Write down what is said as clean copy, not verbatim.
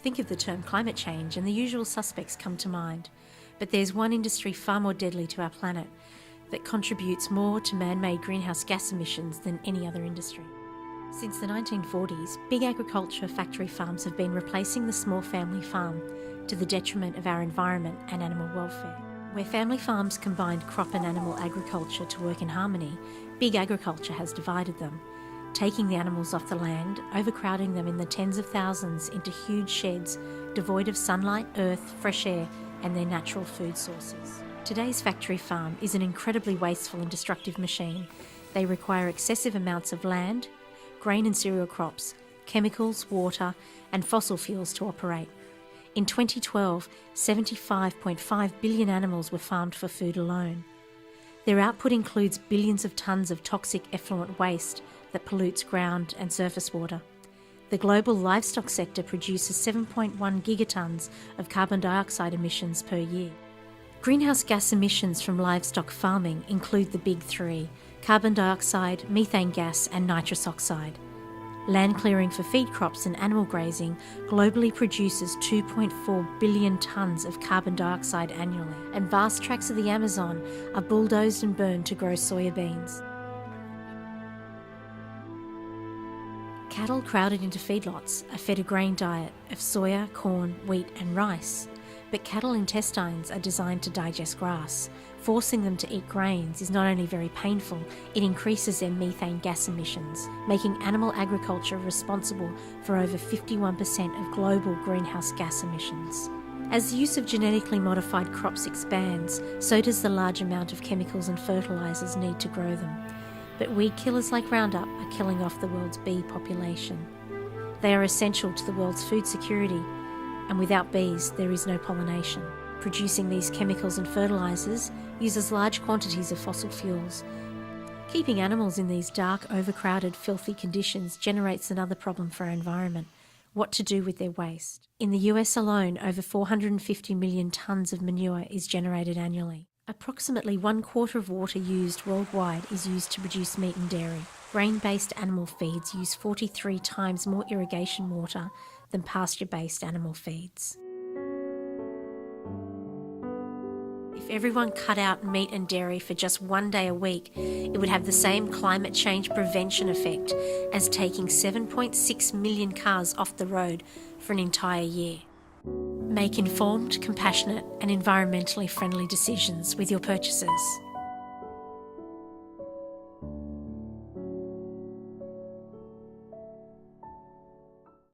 Think of the term climate change and the usual suspects come to mind. But there's one industry far more deadly to our planet that contributes more to man-made greenhouse gas emissions than any other industry. Since the 1940s, big agriculture factory farms have been replacing the small family farm to the detriment of our environment and animal welfare. Where family farms combined crop and animal agriculture to work in harmony, big agriculture has divided them, taking the animals off the land, overcrowding them in the tens of thousands into huge sheds devoid of sunlight, earth, fresh air and their natural food sources. Today's factory farm is an incredibly wasteful and destructive machine. They require excessive amounts of land, grain and cereal crops, chemicals, water and fossil fuels to operate. In 2012, 75.5 billion animals were farmed for food alone. Their output includes billions of tonnes of toxic effluent waste that pollutes ground and surface water. The global livestock sector produces 7.1 gigatons of carbon dioxide emissions per year. Greenhouse gas emissions from livestock farming include the big three: carbon dioxide, methane gas and nitrous oxide. Land clearing for feed crops and animal grazing globally produces 2.4 billion tonnes of carbon dioxide annually, and vast tracts of the Amazon are bulldozed and burned to grow soya beans. Cattle crowded into feedlots are fed a grain diet of soya, corn, wheat and rice. But cattle intestines are designed to digest grass. Forcing them to eat grains is not only very painful, it increases their methane gas emissions, making animal agriculture responsible for over 51% of global greenhouse gas emissions. As the use of genetically modified crops expands, so does the large amount of chemicals and fertilisers needed to grow them. But weed killers like Roundup are killing off the world's bee population. They are essential to the world's food security, and without bees there is no pollination. Producing these chemicals and fertilisers uses large quantities of fossil fuels. Keeping animals in these dark, overcrowded, filthy conditions generates another problem for our environment: what to do with their waste. In the US alone, over 450 million tonnes of manure is generated annually. Approximately 1/4 of water used worldwide is used to produce meat and dairy. Grain-based animal feeds use 43 times more irrigation water than pasture-based animal feeds. If everyone cut out meat and dairy for just one day a week, it would have the same climate change prevention effect as taking 7.6 million cars off the road for an entire year. Make informed, compassionate and environmentally friendly decisions with your purchases.